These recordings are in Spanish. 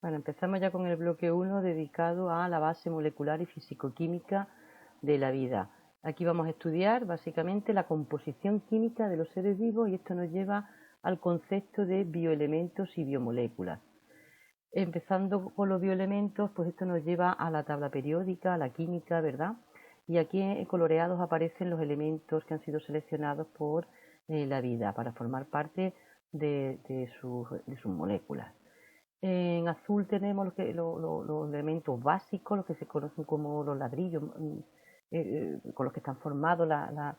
Bueno, empezamos ya con el bloque 1 dedicado a la base molecular y fisicoquímica de la vida. Aquí vamos a estudiar básicamente la composición química de los seres vivos y esto nos lleva al concepto de bioelementos y biomoléculas. Empezando con los bioelementos, pues esto nos lleva a la tabla periódica, a la química, ¿verdad? Y aquí coloreados aparecen los elementos que han sido seleccionados por la vida para formar parte de sus moléculas. En azul tenemos los elementos básicos, los que se conocen como los ladrillos, con los que están formados las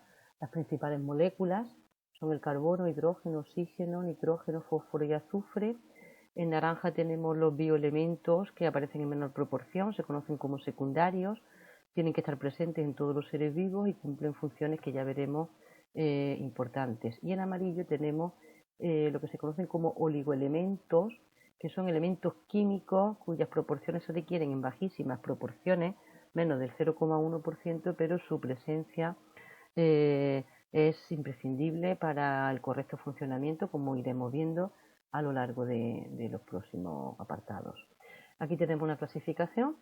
principales moléculas. Son el carbono, hidrógeno, oxígeno, nitrógeno, fósforo y azufre. En naranja tenemos los bioelementos que aparecen en menor proporción, se conocen como secundarios, tienen que estar presentes en todos los seres vivos y cumplen funciones que ya veremos importantes. Y en amarillo tenemos lo que se conocen como oligoelementos, que son elementos químicos cuyas proporciones se requieren en bajísimas proporciones, menos del 0,1%, pero su presencia es imprescindible para el correcto funcionamiento, como iremos viendo a lo largo de los próximos apartados. Aquí tenemos una clasificación,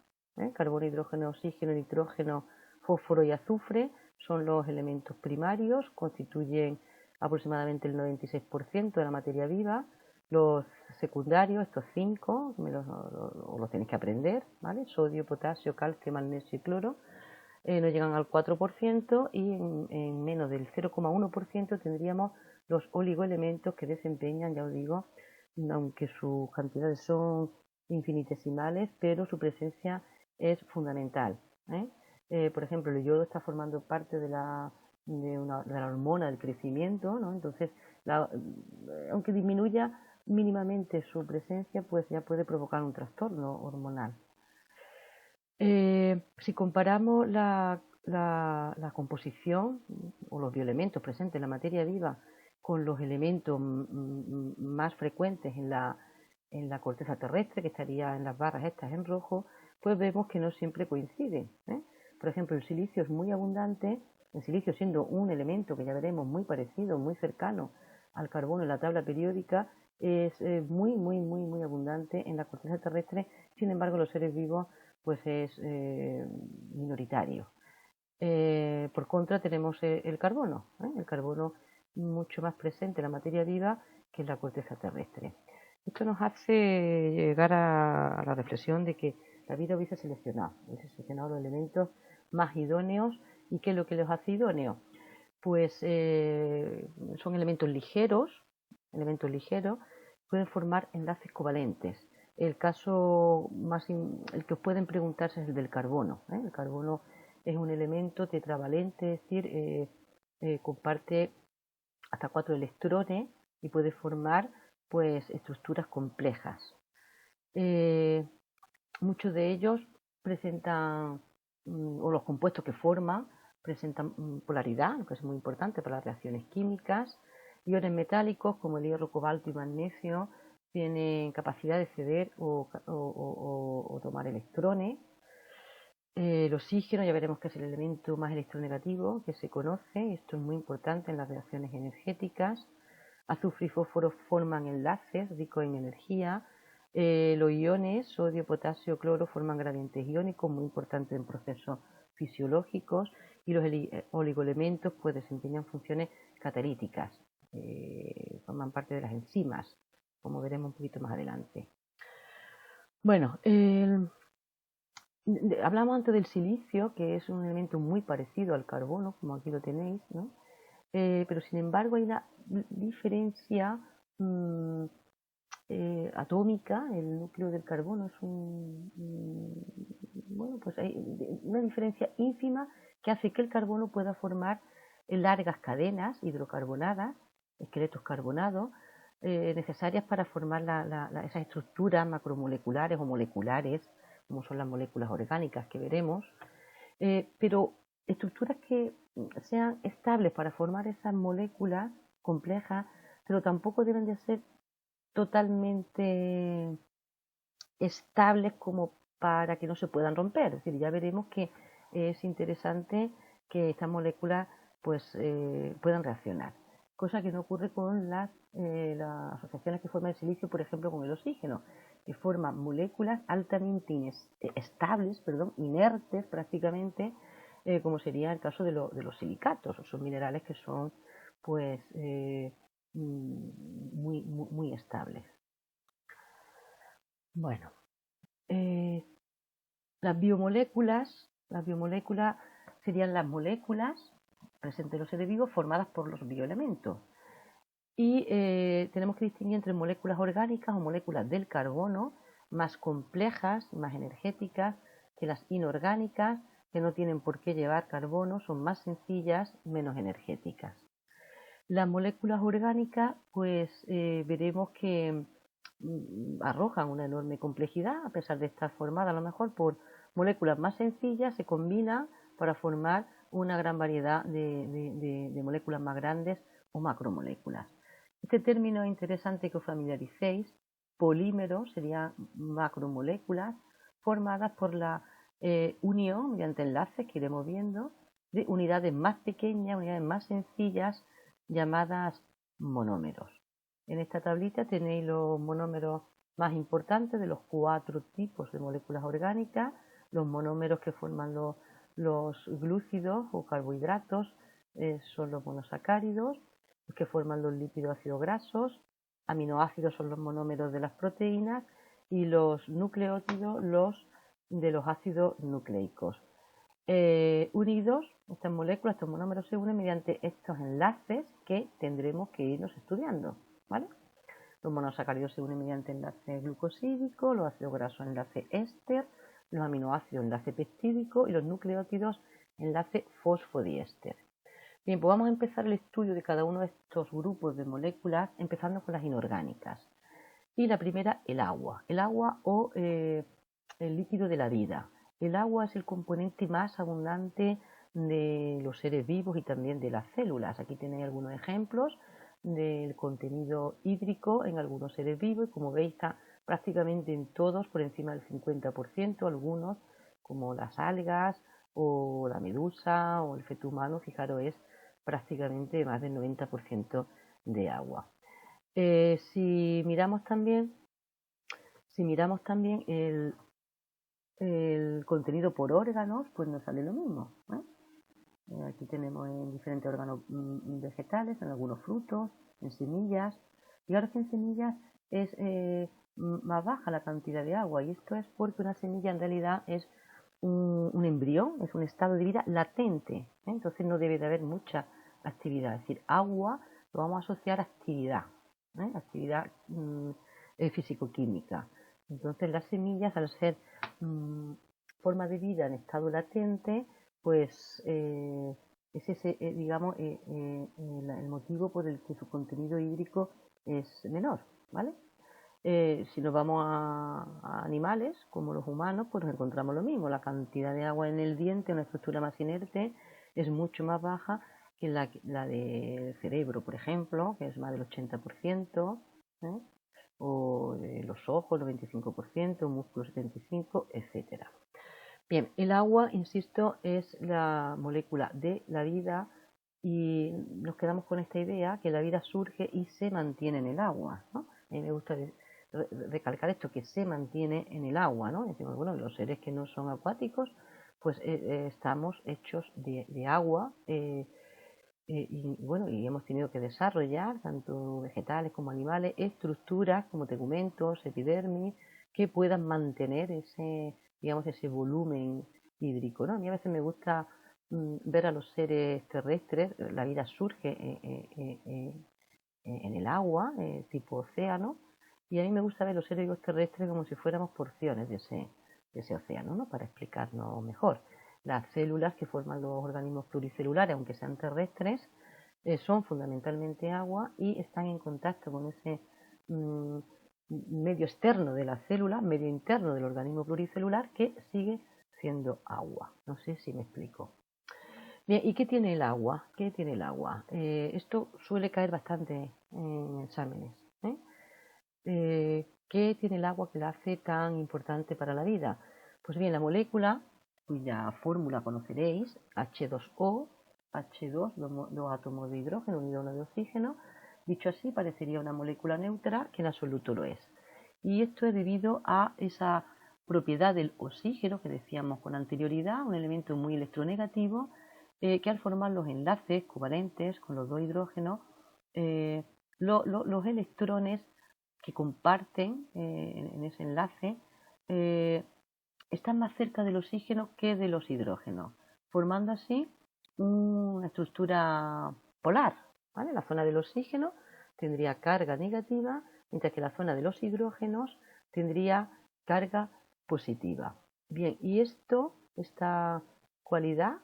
carbono, hidrógeno, oxígeno, nitrógeno, fósforo y azufre son los elementos primarios, constituyen aproximadamente el 96% de la materia viva. Los secundarios, estos 5, los tenéis que aprender, ¿vale? Sodio, potasio, calcio, magnesio y cloro, no llegan al 4% y en menos del 0,1% tendríamos los oligoelementos que desempeñan, ya os digo, aunque sus cantidades son infinitesimales, pero su presencia es fundamental. Por ejemplo, el yodo está formando parte de la hormona del crecimiento, ¿no? Entonces, aunque disminuya mínimamente su presencia, pues ya puede provocar un trastorno hormonal. Si comparamos la composición o los bioelementos presentes en la materia viva con los elementos más frecuentes en la corteza terrestre, que estaría en las barras estas en rojo, pues vemos que no siempre coinciden. Por ejemplo, el silicio es muy abundante, el silicio siendo un elemento que ya veremos muy parecido, muy cercano al carbono en la tabla periódica, es muy abundante en la corteza terrestre. Sin embargo, los seres vivos pues es minoritario. Por contra tenemos el carbono, el carbono mucho más presente en la materia viva que en la corteza terrestre. Esto nos hace llegar a la reflexión de que la vida hubiese seleccionado los elementos más idóneos. ¿Y qué es lo que los hace idóneos? Pues son elementos ligeros, pueden formar enlaces covalentes. El caso el que os pueden preguntarse es el del carbono. El carbono es un elemento tetravalente, es decir, comparte hasta 4 electrones y puede formar pues estructuras complejas. Muchos de ellos presentan, o los compuestos que forman, presentan polaridad, lo que es muy importante para las reacciones químicas. Iones metálicos como el hierro, cobalto y magnesio tienen capacidad de ceder o tomar electrones. El oxígeno ya veremos que es el elemento más electronegativo que se conoce, esto es muy importante en las reacciones energéticas. Azufre y fósforo forman enlaces ricos en energía. Los iones, sodio, potasio, cloro, forman gradientes iónicos muy importantes en procesos fisiológicos, y los oligoelementos pues desempeñan funciones catalíticas, forman parte de las enzimas, como veremos un poquito más adelante. Bueno, hablamos antes del silicio, que es un elemento muy parecido al carbono, como aquí lo tenéis, ¿no? Pero sin embargo hay una diferencia atómica. El núcleo del carbono es pues hay una diferencia ínfima que hace que el carbono pueda formar largas cadenas hidrocarbonadas, esqueletos carbonados, necesarias para formar esas estructuras macromoleculares o moleculares, como son las moléculas orgánicas que veremos, pero estructuras que sean estables para formar esas moléculas complejas, pero tampoco deben de ser totalmente estables como para que no se puedan romper. Es decir, ya veremos que es interesante que estas moléculas pues puedan reaccionar, cosa que no ocurre con las asociaciones que forman el silicio, por ejemplo, con el oxígeno, y forman moléculas altamente estables, inertes prácticamente, como sería el caso de los silicatos, o son minerales que son pues muy estables. Bueno, las biomoléculas serían las moléculas presentes en los seres vivos formadas por los bioelementos. Y tenemos que distinguir entre moléculas orgánicas o moléculas del carbono, más complejas, más energéticas que las inorgánicas, que no tienen por qué llevar carbono, son más sencillas, menos energéticas. Las moléculas orgánicas, pues veremos que arrojan una enorme complejidad, a pesar de estar formadas a lo mejor por moléculas más sencillas, se combinan para formar una gran variedad de moléculas más grandes o macromoléculas. Este término es interesante que os familiaricéis. Polímeros serían macromoléculas formadas por la unión mediante enlaces que iremos viendo de unidades más pequeñas, unidades más sencillas, llamadas monómeros. En esta tablita tenéis los monómeros más importantes de los 4 tipos de moléculas orgánicas, los monómeros que forman los glúcidos o carbohidratos son los monosacáridos, los que forman los lípidos ácidos grasos, aminoácidos son los monómeros de las proteínas y los nucleótidos los de los ácidos nucleicos. Unidos, estas moléculas, estos monómeros se unen mediante estos enlaces que tendremos que irnos estudiando, ¿vale? Los monosacáridos se unen mediante enlace glucosídico, los ácidos grasos enlace éster, los aminoácidos enlace peptídico y los nucleótidos enlace fosfodiéster. Bien, pues vamos a empezar el estudio de cada uno de estos grupos de moléculas, empezando con las inorgánicas. Y la primera, el agua. El agua o el líquido de la vida. El agua es el componente más abundante de los seres vivos y también de las células. Aquí tenéis algunos ejemplos del contenido hídrico en algunos seres vivos y como veis está prácticamente en todos por encima del 50%, algunos como las algas o la medusa o el feto humano, fijaros, es prácticamente más del 90% de agua. Si miramos también el contenido por órganos, pues nos sale lo mismo, ¿eh? Aquí tenemos en diferentes órganos vegetales, en algunos frutos, en semillas. Y ahora que en semillas es más baja la cantidad de agua, y esto es porque una semilla en realidad es un embrión, es un estado de vida latente, ¿eh? Entonces no debe de haber mucha actividad, es decir, agua lo vamos a asociar a actividad, actividad físico-química. Entonces las semillas, al ser forma de vida en estado latente, pues es ese, digamos, el motivo por el que su contenido hídrico es menor, ¿vale? Si nos vamos a animales, como los humanos, pues nos encontramos lo mismo. La cantidad de agua en el diente, una estructura más inerte, es mucho más baja que la del cerebro, por ejemplo, que es más del 80%, o de los ojos, el 25%, músculos 75%, etc. Bien, el agua, insisto, es la molécula de la vida y nos quedamos con esta idea que la vida surge y se mantiene en el agua, ¿no? A mí me gusta recalcar esto, que se mantiene en el agua, ¿no? Decimos, bueno, los seres que no son acuáticos, pues estamos hechos de agua y bueno, y hemos tenido que desarrollar, tanto vegetales como animales, estructuras como tegumentos, epidermis, que puedan mantener ese, digamos, ese volumen hídrico, ¿no? A mí a veces me gusta ver a los seres terrestres, la vida surge en el agua, tipo océano, y a mí me gusta ver los seres vivos terrestres como si fuéramos porciones de ese océano, ¿no? Para explicarnos mejor. Las células que forman los organismos pluricelulares, aunque sean terrestres, son fundamentalmente agua y están en contacto con ese medio externo de la célula, medio interno del organismo pluricelular, que sigue siendo agua. No sé si me explico. Bien, ¿y qué tiene el agua? ¿Qué tiene el agua? Esto suele caer bastante en exámenes. ¿Qué tiene el agua que la hace tan importante para la vida? Pues bien, la molécula, cuya fórmula conoceréis, H2O, H2, dos átomos de hidrógeno unido a uno de oxígeno, dicho así, parecería una molécula neutra, que en absoluto lo es. Y esto es debido a esa propiedad del oxígeno que decíamos con anterioridad, un elemento muy electronegativo, que al formar los enlaces covalentes con los dos hidrógenos, los electrones que comparten en ese enlace están más cerca del oxígeno que de los hidrógenos, formando así una estructura polar, ¿vale? La zona del oxígeno tendría carga negativa, mientras que la zona de los hidrógenos tendría carga positiva. Bien, y esta cualidad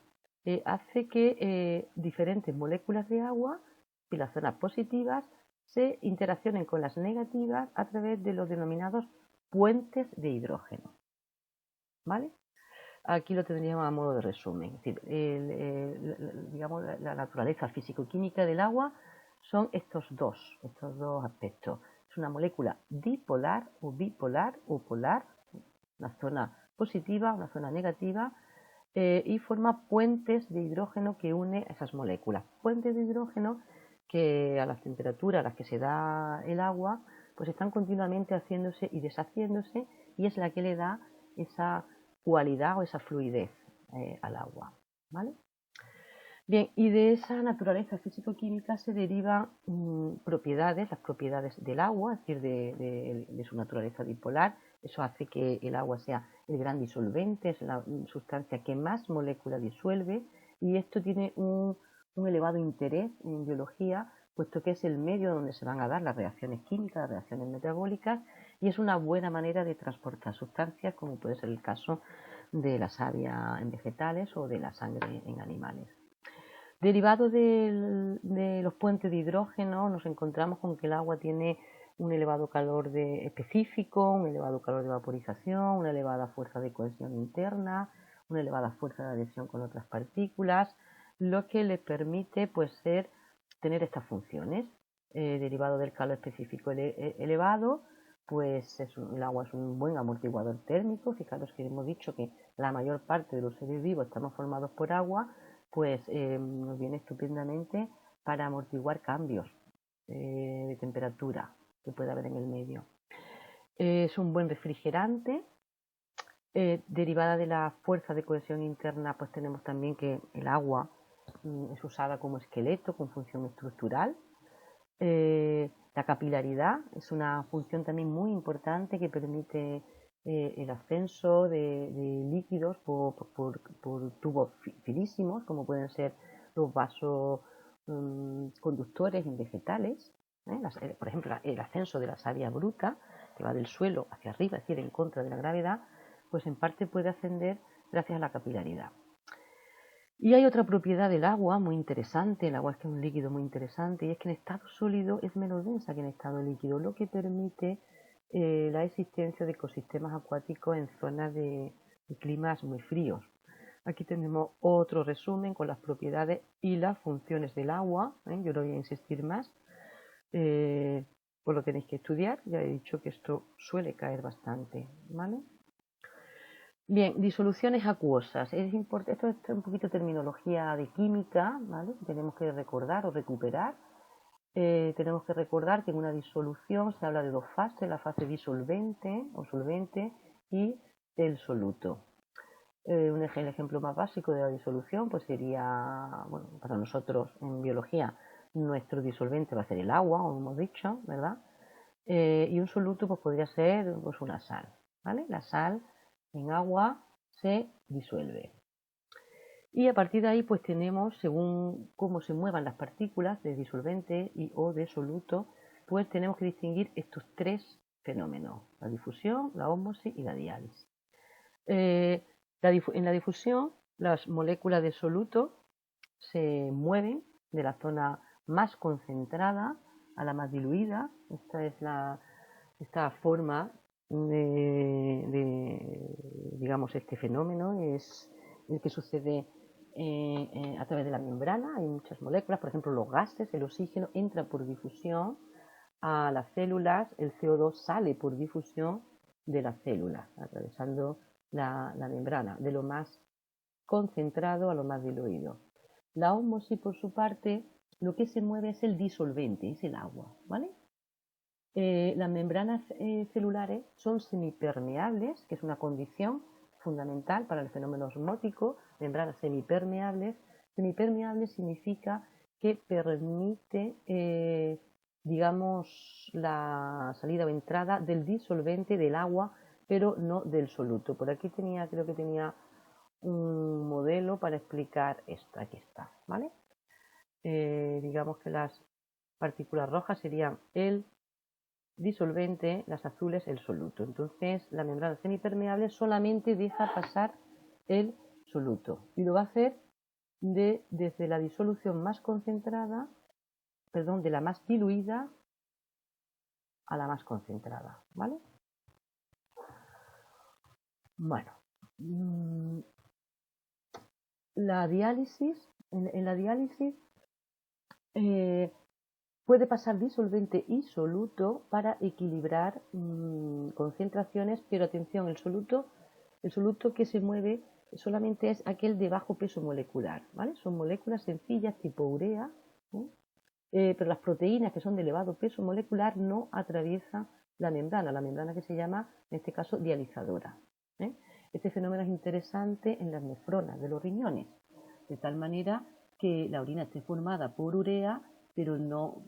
hace que diferentes moléculas de agua y las zonas positivas se interaccionen con las negativas a través de los denominados puentes de hidrógeno. ¿Vale? Aquí lo tendríamos a modo de resumen. Es decir, digamos, la naturaleza físico-química del agua son estos dos aspectos. Es una molécula dipolar o bipolar o polar, una zona positiva, una zona negativa, y forma puentes de hidrógeno que une esas moléculas. Puentes de hidrógeno que a las temperaturas a las que se da el agua, pues están continuamente haciéndose y deshaciéndose, y es la que le da esa cualidad o esa fluidez al agua, ¿vale? Bien, y de esa naturaleza físico-química se derivan propiedades, las propiedades del agua, es decir, de su naturaleza bipolar. Eso hace que el agua sea el gran disolvente, es la sustancia que más moléculas disuelve, y esto tiene un elevado interés en biología, puesto que es el medio donde se van a dar las reacciones químicas, las reacciones metabólicas, y es una buena manera de transportar sustancias, como puede ser el caso de la savia en vegetales o de la sangre en animales. Derivado de los puentes de hidrógeno, nos encontramos con que el agua tiene un elevado calor específico, un elevado calor de vaporización, una elevada fuerza de cohesión interna, una elevada fuerza de adhesión con otras partículas, lo que le permite pues tener estas funciones. Derivado del calor específico elevado, pues el agua es un buen amortiguador térmico. Fijaros que hemos dicho que la mayor parte de los seres vivos estamos formados por agua, pues nos viene estupendamente para amortiguar cambios de temperatura que puede haber en el medio. Es un buen refrigerante. Derivada de la fuerza de cohesión interna, pues tenemos también que el agua es usada como esqueleto con función estructural. La capilaridad es una función también muy importante que permite el ascenso de líquidos por tubos finísimos, como pueden ser los vasos conductores en vegetales. Por ejemplo, el ascenso de la savia bruta, que va del suelo hacia arriba, es decir, en contra de la gravedad, pues en parte puede ascender gracias a la capilaridad. Y hay otra propiedad del agua muy interesante. El agua es que es un líquido muy interesante, y es que en estado sólido es menos densa que en estado líquido, lo que permite la existencia de ecosistemas acuáticos en zonas de climas muy fríos. Aquí tenemos otro resumen con las propiedades y las funciones del agua. Yo no voy a insistir más, pues lo tenéis que estudiar. Ya he dicho que esto suele caer bastante, ¿vale? Bien, disoluciones acuosas. Esto es un poquito de terminología de química, ¿vale? Tenemos que recordar o recuperar. Tenemos que recordar que en una disolución se habla de dos fases, la fase disolvente o solvente y el soluto. El ejemplo más básico de la disolución pues sería, bueno, para nosotros en biología, nuestro disolvente va a ser el agua, como hemos dicho, ¿verdad? Y un soluto pues podría ser pues, una sal, ¿vale? La sal en agua se disuelve. Y a partir de ahí pues tenemos, según cómo se muevan las partículas de disolvente o de soluto, pues tenemos que distinguir estos tres fenómenos: la difusión, la ósmosis y la diálisis. En la difusión, las moléculas de soluto se mueven de la zona más concentrada a la más diluida. Esta es esta forma digamos, este fenómeno es el que sucede a través de la membrana. Hay muchas moléculas, por ejemplo, los gases, el oxígeno entra por difusión a las células, el CO2 sale por difusión de las células, atravesando la membrana, de lo más concentrado a lo más diluido. La ósmosis, por su parte, lo que se mueve es el disolvente, es el agua, ¿vale? Las membranas celulares son semipermeables, que es una condición fundamental para el fenómeno osmótico. Membranas semipermeables. Semipermeable significa que permite, digamos, la salida o entrada del disolvente del agua, pero no del soluto. Por aquí creo que tenía un modelo para explicar esto. Aquí está, ¿vale? Digamos que las partículas rojas serían el disolvente, las azules el soluto. Entonces la membrana semipermeable solamente deja pasar el soluto y lo va a hacer desde la disolución más concentrada, perdón, de la más diluida a la más concentrada, ¿vale? Bueno, la diálisis, en la diálisis puede pasar disolvente y soluto para equilibrar concentraciones, pero atención, el soluto que se mueve solamente es aquel de bajo peso molecular, ¿vale? Son moléculas sencillas tipo urea, pero las proteínas que son de elevado peso molecular no atraviesan la membrana que se llama, en este caso, dializadora. Este fenómeno es interesante en las nefronas de los riñones, de tal manera que la orina esté formada por urea, pero no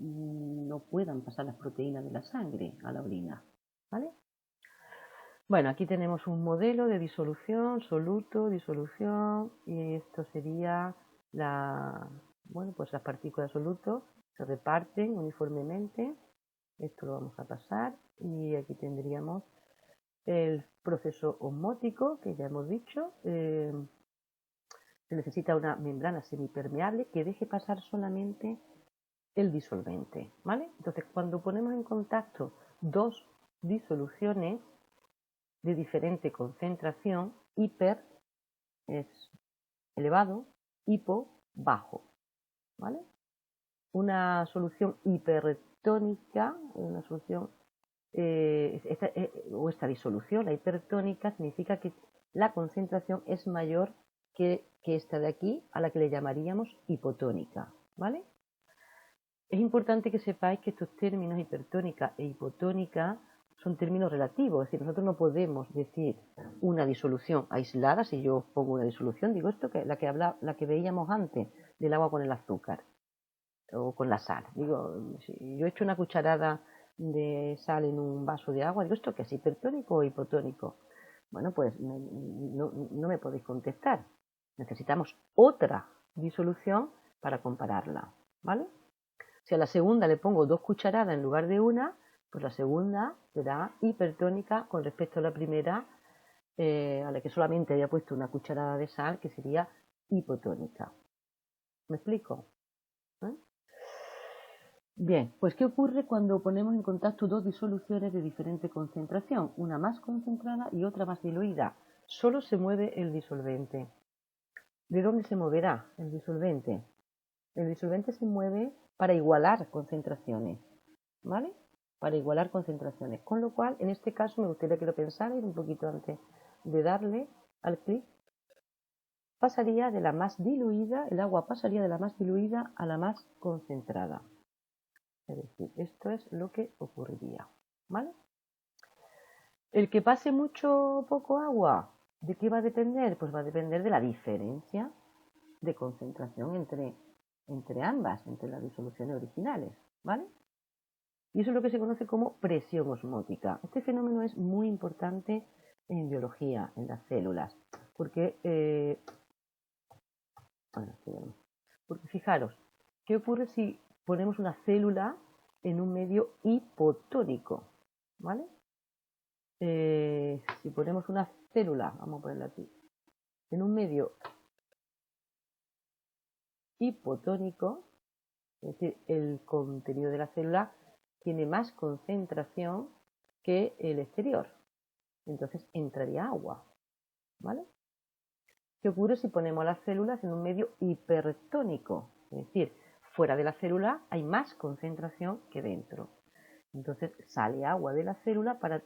puedan pasar las proteínas de la sangre a la orina, ¿vale? Bueno, aquí tenemos un modelo de disolución, soluto, disolución, y esto sería pues las partículas de soluto se reparten uniformemente. Esto lo vamos a pasar y aquí tendríamos el proceso osmótico, que ya hemos dicho. Se necesita una membrana semipermeable que deje pasar solamente el disolvente, ¿vale? Entonces, cuando ponemos en contacto dos disoluciones de diferente concentración, hiper es elevado, hipo bajo, ¿vale? Una solución hipertónica, una solución, esta disolución, la hipertónica, significa que la concentración es mayor que esta de aquí, a la que le llamaríamos hipotónica, ¿vale? Es importante que sepáis que estos términos hipertónica e hipotónica son términos relativos, es decir, nosotros no podemos decir una disolución aislada. Si yo pongo una disolución, digo esto que la que veíamos antes del agua con el azúcar o con la sal. Digo, si yo echo una cucharada de sal en un vaso de agua, digo, ¿esto qué es, hipertónico o hipotónico? Bueno, pues no me podéis contestar. Necesitamos otra disolución para compararla, ¿vale? Si a la segunda le pongo 2 cucharadas en lugar de una, pues la segunda será hipertónica con respecto a la primera, a la que solamente había puesto una cucharada de sal, que sería hipotónica. ¿Me explico? ¿Eh? Bien, pues ¿qué ocurre cuando ponemos en contacto dos disoluciones de diferente concentración? Una más concentrada y otra más diluida. Solo se mueve el disolvente. ¿De dónde se moverá el disolvente? El disolvente se mueve para igualar concentraciones, ¿vale? Para igualar concentraciones. Con lo cual, en este caso, me gustaría que lo pensarais un poquito antes de darle al clic. Pasaría de la más diluida, el agua pasaría de la más diluida a la más concentrada. Es decir, esto es lo que ocurriría, ¿vale? El que pase mucho o poco agua, ¿de qué va a depender? Pues va a depender de la diferencia de concentración entre ambas, entre las disoluciones originales, ¿vale? Y eso es lo que se conoce como presión osmótica. Este fenómeno es muy importante en biología, en las células, porque fijaros, ¿qué ocurre si ponemos una célula en un medio hipotónico? ¿Vale? Si ponemos una célula, vamos a ponerla aquí, en un medio hipotónico, es decir, el contenido de la célula tiene más concentración que el exterior. Entonces entraría agua, ¿vale? ¿Qué ocurre si ponemos las células en un medio hipertónico? Es decir, fuera de la célula hay más concentración que dentro. Entonces sale agua de la célula para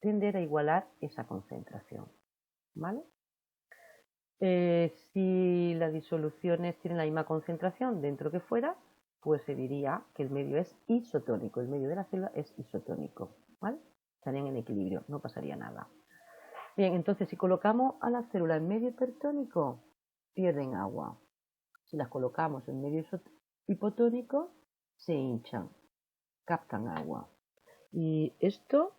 tender a igualar esa concentración, ¿vale? Si las disoluciones tienen la misma concentración dentro que fuera, pues se diría que el medio es isotónico, el medio de la célula es isotónico, ¿vale? Estarían en equilibrio, no pasaría nada. Bien, entonces si colocamos a las células en medio hipertónico, pierden agua. Si las colocamos en medio hipotónico, se hinchan, captan agua. Y esto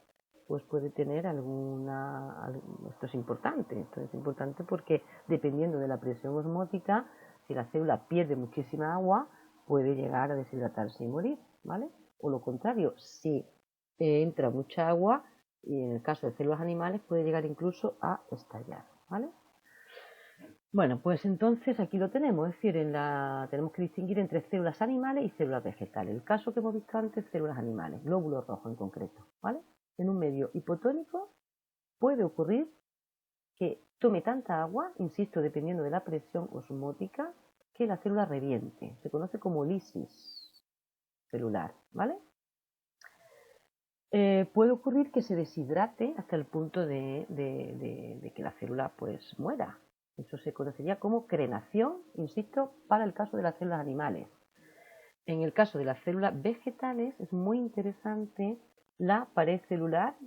pues puede tener esto es importante porque dependiendo de la presión osmótica, si la célula pierde muchísima agua, puede llegar a deshidratarse y morir, ¿vale? O lo contrario, si entra mucha agua, y en el caso de células animales puede llegar incluso a estallar, ¿vale? Bueno, pues entonces aquí lo tenemos, es decir, tenemos que distinguir entre células animales y células vegetales. El caso que hemos visto antes, células animales, glóbulos rojos en concreto, ¿vale? En un medio hipotónico puede ocurrir que tome tanta agua, insisto, dependiendo de la presión osmótica, que la célula reviente. Se conoce como lisis celular, ¿vale? Puede ocurrir que se deshidrate hasta el punto de que la célula pues muera. Eso se conocería como crenación, insisto, para el caso de las células animales. En el caso de las células vegetales es muy interesante la pared celular.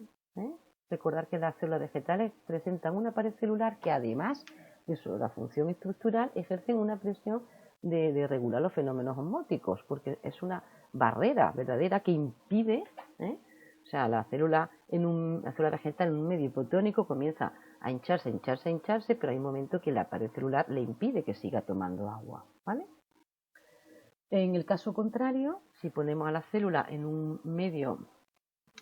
Recordar que las células vegetales presentan una pared celular que además de la función estructural ejercen una presión de regular los fenómenos osmóticos, porque es una barrera verdadera que impide, o sea, la célula vegetal en un medio hipotónico comienza a hincharse, pero hay un momento que la pared celular le impide que siga tomando agua, ¿vale? En el caso contrario, si ponemos a la célula en un medio,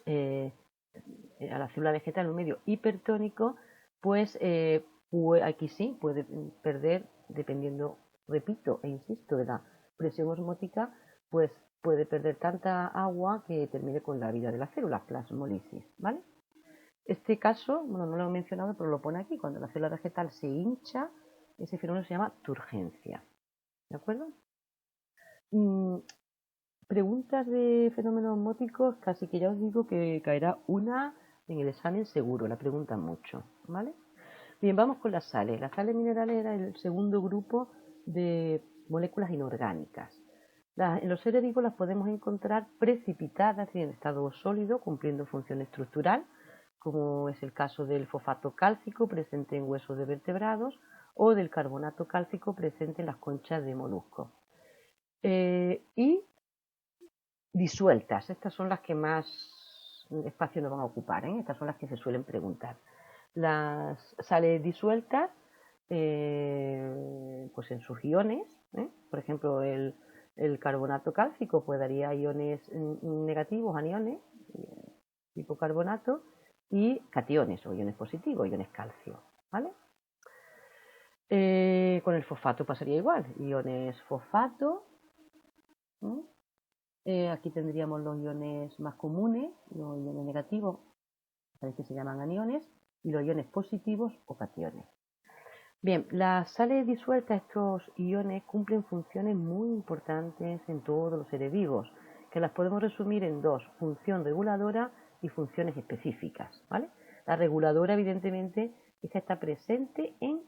a la célula vegetal en un medio hipertónico, pues aquí sí puede perder, dependiendo, repito e insisto, de la presión osmótica, pues puede perder tanta agua que termine con la vida de la célula, plasmólisis, ¿vale? Este caso, bueno, no lo he mencionado, pero lo pone aquí, cuando la célula vegetal se hincha, ese fenómeno se llama turgencia, ¿de acuerdo? Preguntas de fenómenos osmóticos, casi que ya os digo que caerá una en el examen seguro, la preguntan mucho, ¿vale? Bien, vamos con las sales. Las sales minerales era el segundo grupo de moléculas inorgánicas. En los seres vivos las podemos encontrar precipitadas en estado sólido, cumpliendo función estructural, como es el caso del fosfato cálcico presente en huesos de vertebrados o del carbonato cálcico presente en las conchas de moluscos. Y disueltas, estas son las que más espacio nos van a ocupar, estas son las que se suelen preguntar. Las sales disueltas, pues en sus iones, por ejemplo el carbonato cálcico pues daría iones negativos, aniones, tipo carbonato, y cationes o iones positivos, iones calcio, ¿vale? Con el fosfato pasaría igual, iones fosfato. Aquí tendríamos los iones más comunes, los iones negativos, que se llaman aniones, y los iones positivos o cationes. Bien, las sales disueltas, estos iones, cumplen funciones muy importantes en todos los seres vivos, que las podemos resumir en dos: función reguladora y funciones específicas, ¿vale? La reguladora, evidentemente, es que está presente en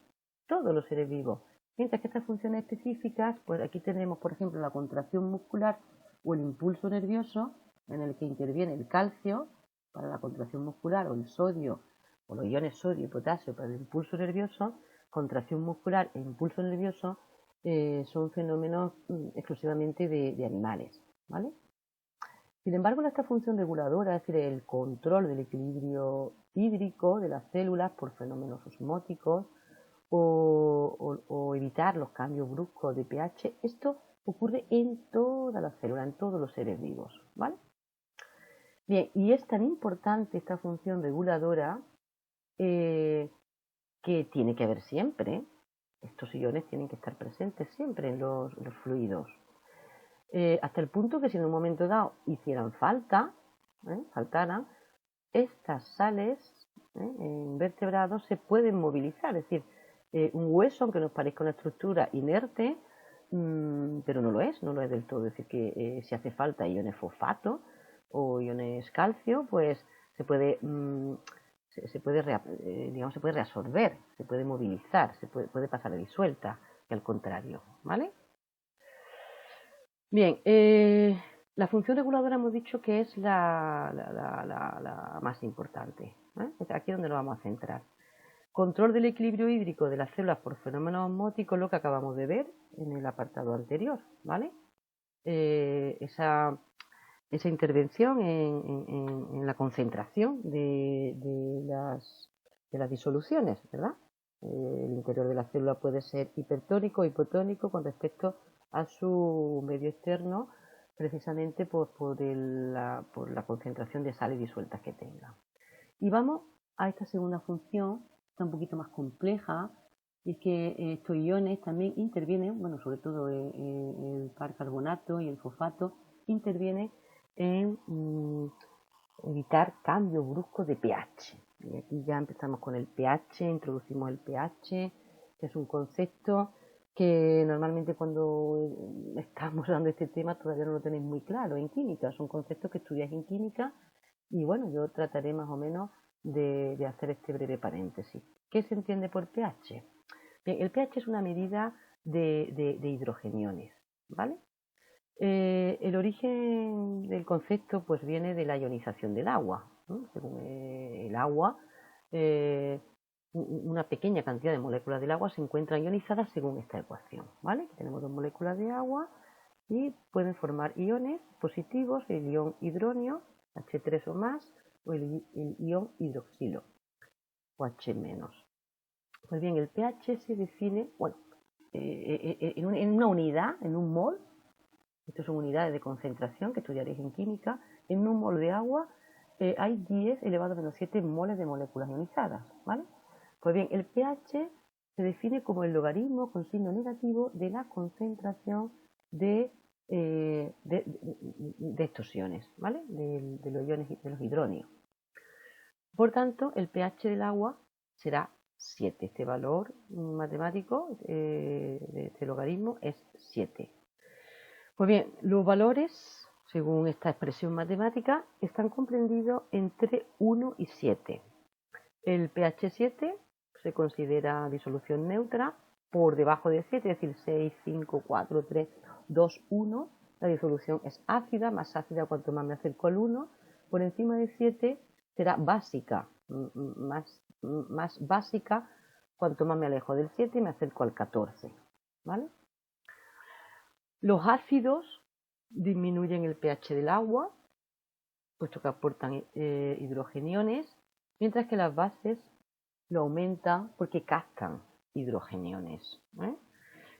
todos los seres vivos, mientras que estas funciones específicas, pues aquí tenemos, por ejemplo, la contracción muscular o el impulso nervioso, en el que interviene el calcio para la contracción muscular, o el sodio, o los iones sodio y potasio para el impulso nervioso. Contracción muscular e impulso nervioso son fenómenos exclusivamente de animales, ¿vale? Sin embargo, esta función reguladora, es decir, el control del equilibrio hídrico de las células por fenómenos osmóticos o evitar los cambios bruscos de pH, esto ocurre en todas las células, en todos los seres vivos, ¿vale? Bien, y es tan importante esta función reguladora que tiene que haber siempre. Estos iones tienen que estar presentes siempre en los fluidos. Hasta el punto que si en un momento dado hicieran faltaran, estas sales en vertebrados se pueden movilizar. Es decir, un hueso, aunque nos parezca una estructura inerte, pero no lo es del todo. Es decir, que si hace falta iones fosfato o iones calcio, pues se puede reabsorber, se puede movilizar, puede pasar a disuelta, y al contrario, ¿vale? Bien, la función reguladora hemos dicho que es la más importante. Aquí es donde nos vamos a centrar. Control del equilibrio hídrico de las células por fenómenos osmóticos, lo que acabamos de ver en el apartado anterior, ¿vale? Esa intervención en la concentración de las disoluciones, ¿verdad? El interior de la célula puede ser hipertónico o hipotónico con respecto a su medio externo, precisamente por la concentración de sales disueltas que tenga. Y vamos a esta segunda función, está un poquito más compleja, y es que estos iones también intervienen, bueno, sobre todo el percarbonato y el fosfato, intervienen en evitar cambios bruscos de pH. Y aquí ya empezamos con el pH, introducimos el pH, que es un concepto que normalmente cuando estamos dando este tema todavía no lo tenéis muy claro en química. Son conceptos que estudiáis en química y bueno, yo trataré más o menos de hacer este breve paréntesis. ¿Qué se entiende por pH? Bien, el pH es una medida de hidrogeniones, ¿vale? El origen del concepto pues viene de la ionización del agua, ¿no? Según el agua, una pequeña cantidad de moléculas del agua se encuentran ionizadas según esta ecuación, ¿vale? Tenemos 2 moléculas de agua y pueden formar iones positivos, el ion hidronio, H3 o más, o el ion hidroxilo, o H menos. Pues bien, el pH se define, bueno, en una unidad, en un mol. Estas son unidades de concentración que estudiaréis en química. En un mol de agua hay 10 elevado a menos 7 moles de moléculas ionizadas, ¿vale? Pues bien, el pH se define como el logaritmo con signo negativo de la concentración de estos iones, ¿vale? De los iones de los hidronios. Por tanto, el pH del agua será 7. Este valor matemático de este logaritmo es 7. Pues bien, los valores, según esta expresión matemática, están comprendidos entre 1 y 7. El pH 7 se considera disolución neutra por debajo de 7, es decir, 6, 5, 4, 3, 2, 1. La disolución es ácida, más ácida cuanto más me acerco al 1. Por encima de 7 será básica, más básica cuanto más me alejo del 7 y me acerco al 14, ¿vale? Los ácidos disminuyen el pH del agua, puesto que aportan hidrogeniones, mientras que las bases lo aumentan porque captan hidrogeniones.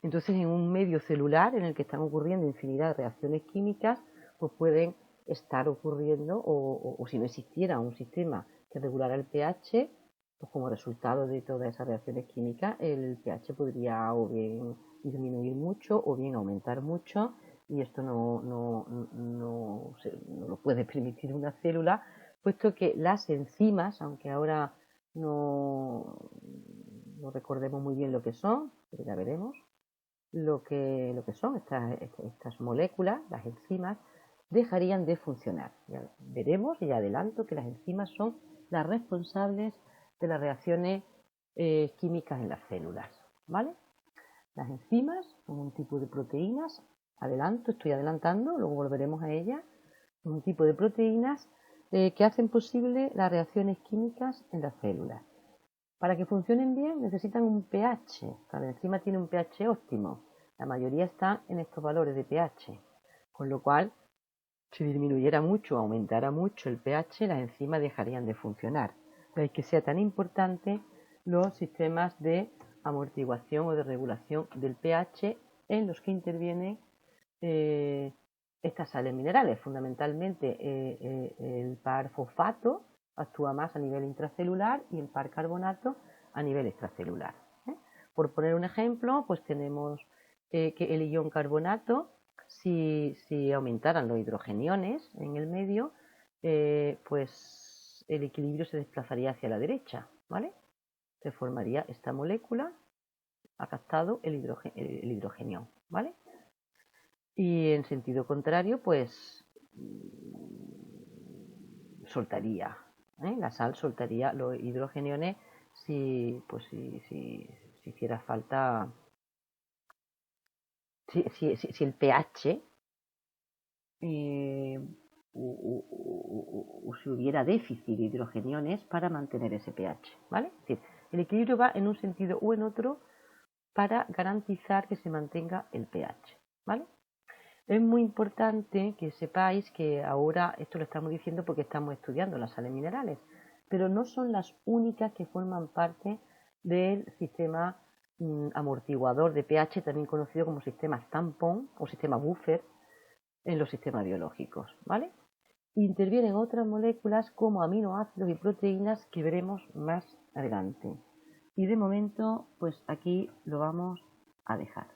Entonces, en un medio celular en el que están ocurriendo infinidad de reacciones químicas, pues pueden estar ocurriendo, o si no existiera un sistema que regulara el pH, pues como resultado de todas esas reacciones químicas, el pH podría o bien disminuir mucho o bien aumentar mucho, y esto no lo puede permitir una célula, puesto que las enzimas, aunque ahora no recordemos muy bien lo que son, pero ya veremos, lo que son estas moléculas, las enzimas, dejarían de funcionar. Ya veremos y ya adelanto que las enzimas son las responsables de las reacciones químicas en las células, ¿vale? Las enzimas son un tipo de proteínas, estoy adelantando, luego volveremos a ellas, son un tipo de proteínas que hacen posible las reacciones químicas en las células. Para que funcionen bien necesitan un pH, cada enzima tiene un pH óptimo, la mayoría están en estos valores de pH, con lo cual si disminuyera mucho o aumentara mucho el pH, las enzimas dejarían de funcionar. De ahí que sea tan importante los sistemas de amortiguación o de regulación del pH en los que intervienen estas sales minerales. Fundamentalmente el par fosfato actúa más a nivel intracelular y el par carbonato a nivel extracelular. Por poner un ejemplo, pues tenemos que el ion carbonato, si aumentaran los hidrogeniones en el medio, pues el equilibrio se desplazaría hacia la derecha, ¿vale? Se formaría esta molécula, ha captado el hidrogenión, ¿vale? Y en sentido contrario, pues soltaría, la sal soltaría los hidrogeniones si hiciera falta, si el pH o si hubiera déficit de hidrogeniones para mantener ese pH, ¿vale? Es decir, el equilibrio va en un sentido o en otro para garantizar que se mantenga el pH, ¿vale? Es muy importante que sepáis que ahora esto lo estamos diciendo porque estamos estudiando las sales minerales, pero no son las únicas que forman parte del sistema amortiguador de pH, también conocido como sistema tampón o sistema buffer en los sistemas biológicos, ¿vale? Intervienen otras moléculas como aminoácidos y proteínas que veremos más adelante. Y de momento, pues aquí lo vamos a dejar.